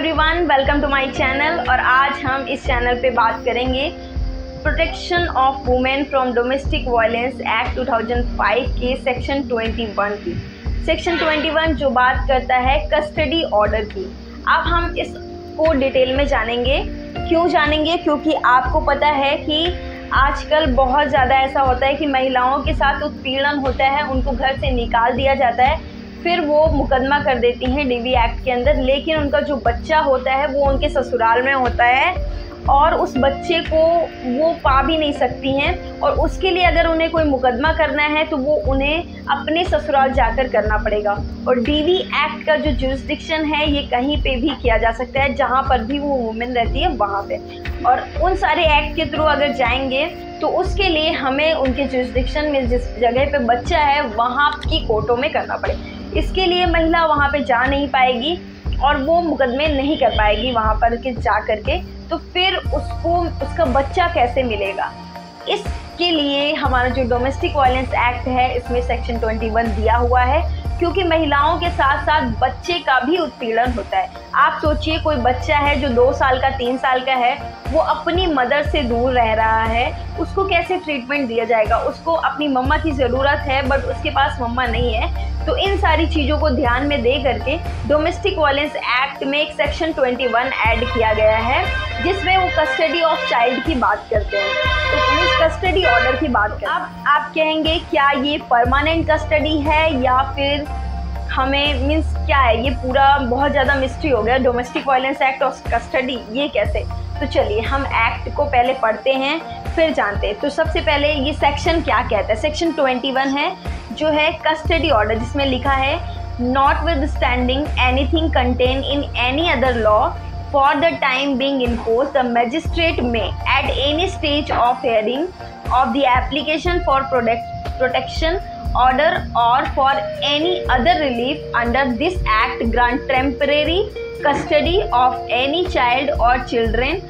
Everyone, welcome to my channel. और आज हम इस चैनल पे बात करेंगे protection of women from domestic violence act 2005 के सेक्शन 21 की। सेक्शन 21 जो बात करता है कस्टडी ऑर्डर की। अब हम इसको डिटेल में जानेंगे। क्यों जानेंगे? क्योंकि आपको पता है कि आजकल बहुत ज़्यादा ऐसा होता है कि महिलाओं के साथ उत्पीड़न होता है, उनको घर से निकाल दिया जाता है, फिर वो मुकदमा कर देती हैं डीवी एक्ट के अंदर, लेकिन उनका जो बच्चा होता है वो उनके ससुराल में होता है और उस बच्चे को वो पा भी नहीं सकती हैं। और उसके लिए अगर उन्हें कोई मुकदमा करना है तो वो उन्हें अपने ससुराल जाकर करना पड़ेगा। और डीवी एक्ट का जो जुरिस्डिक्शन है ये कहीं पे भी किया जा सकता है, जहाँ पर भी वो वुमेन रहती है वहाँ पे। और उन सारे एक्ट के थ्रू अगर जाएंगे तो उसके लिए हमें उनके जुरिस्डिक्शन में जिस जगह पे बच्चा है वहाँ की कोर्टों में करना पड़ेगा। इसके लिए महिला वहाँ पे जा नहीं पाएगी और वो मुकदमे नहीं कर पाएगी वहाँ पर के जा करके, तो फिर उसको उसका बच्चा कैसे मिलेगा? इसके लिए हमारा जो डोमेस्टिक वायलेंस एक्ट है इसमें सेक्शन 21 दिया हुआ है, क्योंकि महिलाओं के साथ साथ बच्चे का भी उत्पीड़न होता है। आप सोचिए, कोई बच्चा है जो 2 साल का 3 साल का है, वो अपनी मदर से दूर रह रहा है, उसको कैसे ट्रीटमेंट दिया जाएगा? उसको अपनी मम्मा की ज़रूरत है बट उसके पास मम्मा नहीं है। तो इन सारी चीज़ों को ध्यान में दे करके डोमेस्टिक वायलेंस एक्ट में एक सेक्शन 21 ऐड किया गया है, जिसमें वो कस्टडी ऑफ चाइल्ड की बात करते हैं। तो पुलिस कस्टडी ऑर्डर की बात करते हैं। अब आप कहेंगे क्या ये परमानेंट कस्टडी है या फिर हमें मीन्स क्या है? ये पूरा बहुत ज़्यादा मिस्ट्री हो गया। डोमेस्टिक वायलेंस एक्ट और कस्टडी ये कैसे? तो चलिए हम एक्ट को पहले पढ़ते हैं फिर जानते हैं। तो सबसे पहले ये सेक्शन क्या कहता है? सेक्शन 21 है जो है कस्टडी ऑर्डर, जिसमें लिखा है notwithstanding anything contain in any other law for the time being imposed, the magistrate may at any stage of hearing of the application for protection order or for any other relief under this act grant temporary custody of any child or children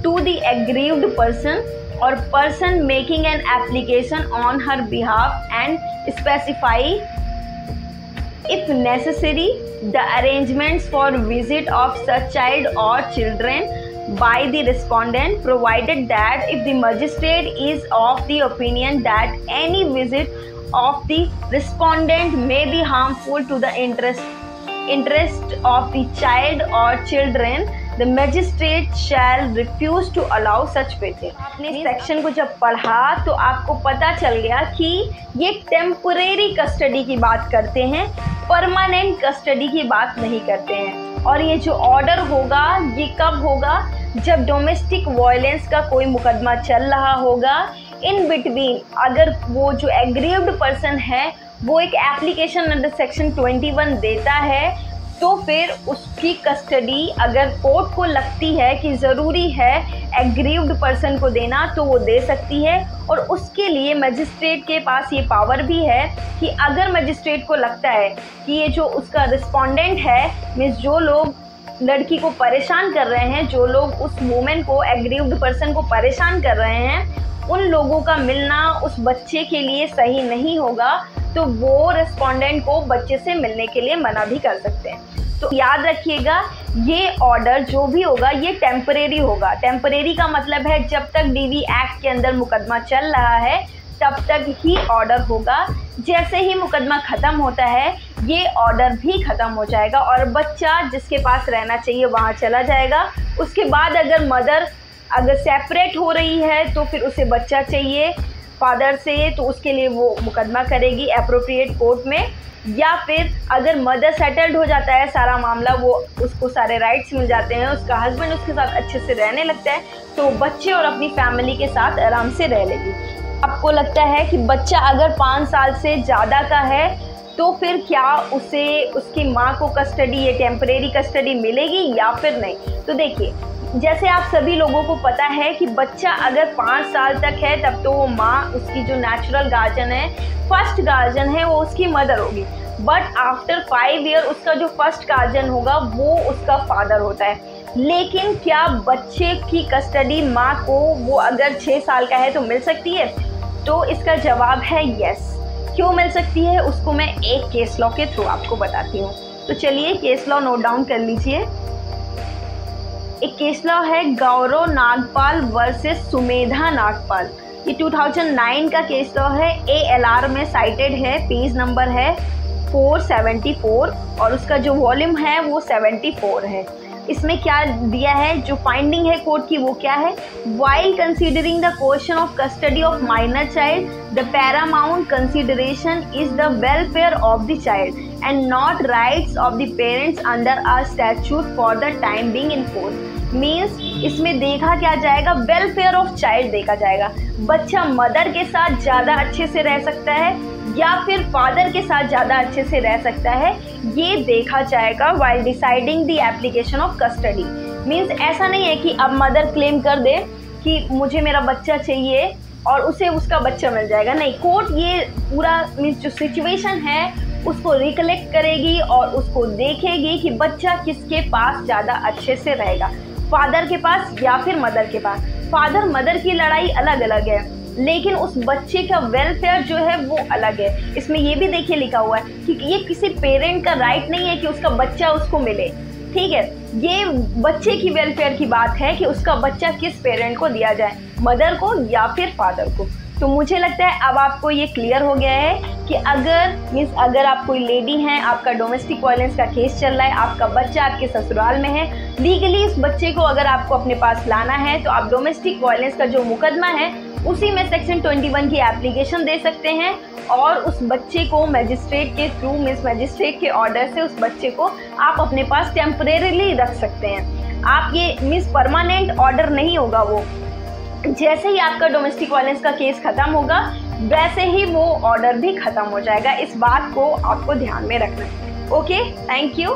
to the aggrieved person or person making an application on her behalf and specify if necessary the arrangements for visit of such child or children by the respondent, provided that if the magistrate is of the opinion that any visit of the respondent may be harmful to the interest of the child or children, the magistrate shall refuse to allow such visit। आपने इस section को जब पढ़ा तो आपको पता चल गया कि ये टेम्परेरी कस्टडी की बात करते हैं, परमानेंट कस्टडी की बात नहीं करते हैं। और ये जो ऑर्डर होगा ये कब होगा? जब डोमेस्टिक वायलेंस का कोई मुकदमा चल रहा होगा, इन बिटवीन अगर वो जो एग्रीव्ड पर्सन है वो एक एप्लीकेशन अंडर सेक्शन 21 देता है, तो फिर उसकी कस्टडी अगर कोर्ट को लगती है कि ज़रूरी है एग्रीव्ड पर्सन को देना तो वो दे सकती है। और उसके लिए मजिस्ट्रेट के पास ये पावर भी है कि अगर मजिस्ट्रेट को लगता है कि ये जो उसका रिस्पोंडेंट है, मीन्स जो लोग लड़की को परेशान कर रहे हैं, जो लोग उस वुमेन को एग्रीव्ड पर्सन को परेशान कर रहे हैं, उन लोगों का मिलना उस बच्चे के लिए सही नहीं होगा, तो वो रिस्पोंडेंट को बच्चे से मिलने के लिए मना भी कर सकते हैं। तो याद रखिएगा, ये ऑर्डर जो भी होगा ये टेम्परेरी होगा। टेम्परेरी का मतलब है जब तक डीवी एक्ट के अंदर मुकदमा चल रहा है तब तक ही ऑर्डर होगा। जैसे ही मुकदमा ख़त्म होता है ये ऑर्डर भी ख़त्म हो जाएगा और बच्चा जिसके पास रहना चाहिए वहाँ चला जाएगा। उसके बाद अगर मदर अगर सेपरेट हो रही है तो फिर उसे बच्चा चाहिए फादर से, तो उसके लिए वो मुकदमा करेगी एप्रोप्रिएट कोर्ट में। या फिर अगर मदर सेटल्ड हो जाता है सारा मामला, वो उसको सारे राइट्स मिल जाते हैं, उसका हस्बैंड उसके साथ अच्छे से रहने लगता है, तो बच्चे और अपनी फैमिली के साथ आराम से रह लेगी। आपको लगता है कि बच्चा अगर 5 साल से ज़्यादा का है तो फिर क्या उसे उसकी माँ को कस्टडी या टेम्परेरी कस्टडी मिलेगी या फिर नहीं? तो देखिए, जैसे आप सभी लोगों को पता है कि बच्चा अगर 5 साल तक है तब तो वो माँ उसकी जो नेचुरल गार्जियन है, फर्स्ट गार्जियन है, वो उसकी मदर होगी। बट आफ्टर 5 ईयर उसका जो फर्स्ट गार्जियन होगा वो उसका फादर होता है। लेकिन क्या बच्चे की कस्टडी माँ को वो अगर 6 साल का है तो मिल सकती है? तो इसका जवाब है यस। क्यों मिल सकती है उसको मैं एक केस लॉ के थ्रू आपको बताती हूँ। तो चलिए केस लॉ नोट डाउन कर लीजिए। एक केस लॉ है गौरव नागपाल वर्सेस सुमेधा नागपाल। ये 2009 का केस लॉ है, ALR में साइटेड है, पेज नंबर है 474 और उसका जो वॉल्यूम है वो 74 है। इसमें क्या दिया है, जो फाइंडिंग है कोर्ट की वो क्या है, while considering the question of custody of minor child the Paramount consideration is the welfare of the child and not rights of the parents under a statute for the time being enforced. Means इसमें देखा क्या जाएगा, welfare of child देखा जाएगा। बच्चा mother के साथ ज़्यादा अच्छे से रह सकता है या फिर फादर के साथ ज़्यादा अच्छे से रह सकता है, ये देखा जाएगा while deciding the application of custody. Means ऐसा नहीं है कि अब मदर क्लेम कर दे कि मुझे मेरा बच्चा चाहिए और उसे उसका बच्चा मिल जाएगा, नहीं, कोर्ट ये पूरा मीन्स जो सिचुएशन है उसको रिकलेक्ट करेगी और उसको देखेगी कि बच्चा किसके पास ज़्यादा अच्छे से रहेगा, फादर के पास या फिर मदर के पास। फादर मदर की लड़ाई अलग अलग है, लेकिन उस बच्चे का वेलफेयर जो है वो अलग है। इसमें ये भी देखिए लिखा हुआ है कि ये किसी पेरेंट का राइट नहीं है कि उसका बच्चा उसको मिले, ठीक है, ये बच्चे की वेलफेयर की बात है कि उसका बच्चा किस पेरेंट को दिया जाए, मदर को या फिर फादर को। तो मुझे लगता है अब आपको ये क्लियर हो गया है कि अगर आप कोई लेडी हैं, आपका डोमेस्टिक वायलेंस का केस चल रहा है, आपका बच्चा आपके ससुराल में है, लीगली इस बच्चे को अगर आपको अपने पास लाना है तो आप डोमेस्टिक वायलेंस का जो मुकदमा है उसी में सेक्शन 21 की एप्लीकेशन दे सकते हैं और उस बच्चे को मजिस्ट्रेट के थ्रू मजिस्ट्रेट के ऑर्डर से उस बच्चे को आप अपने पास टेम्परेरीली रख सकते हैं। आप ये परमानेंट ऑर्डर नहीं होगा, वो जैसे ही आपका डोमेस्टिक वायलेंस का केस खत्म होगा वैसे ही वो ऑर्डर भी खत्म हो जाएगा। इस बात को आपको ध्यान में रखना है। Okay, thank you.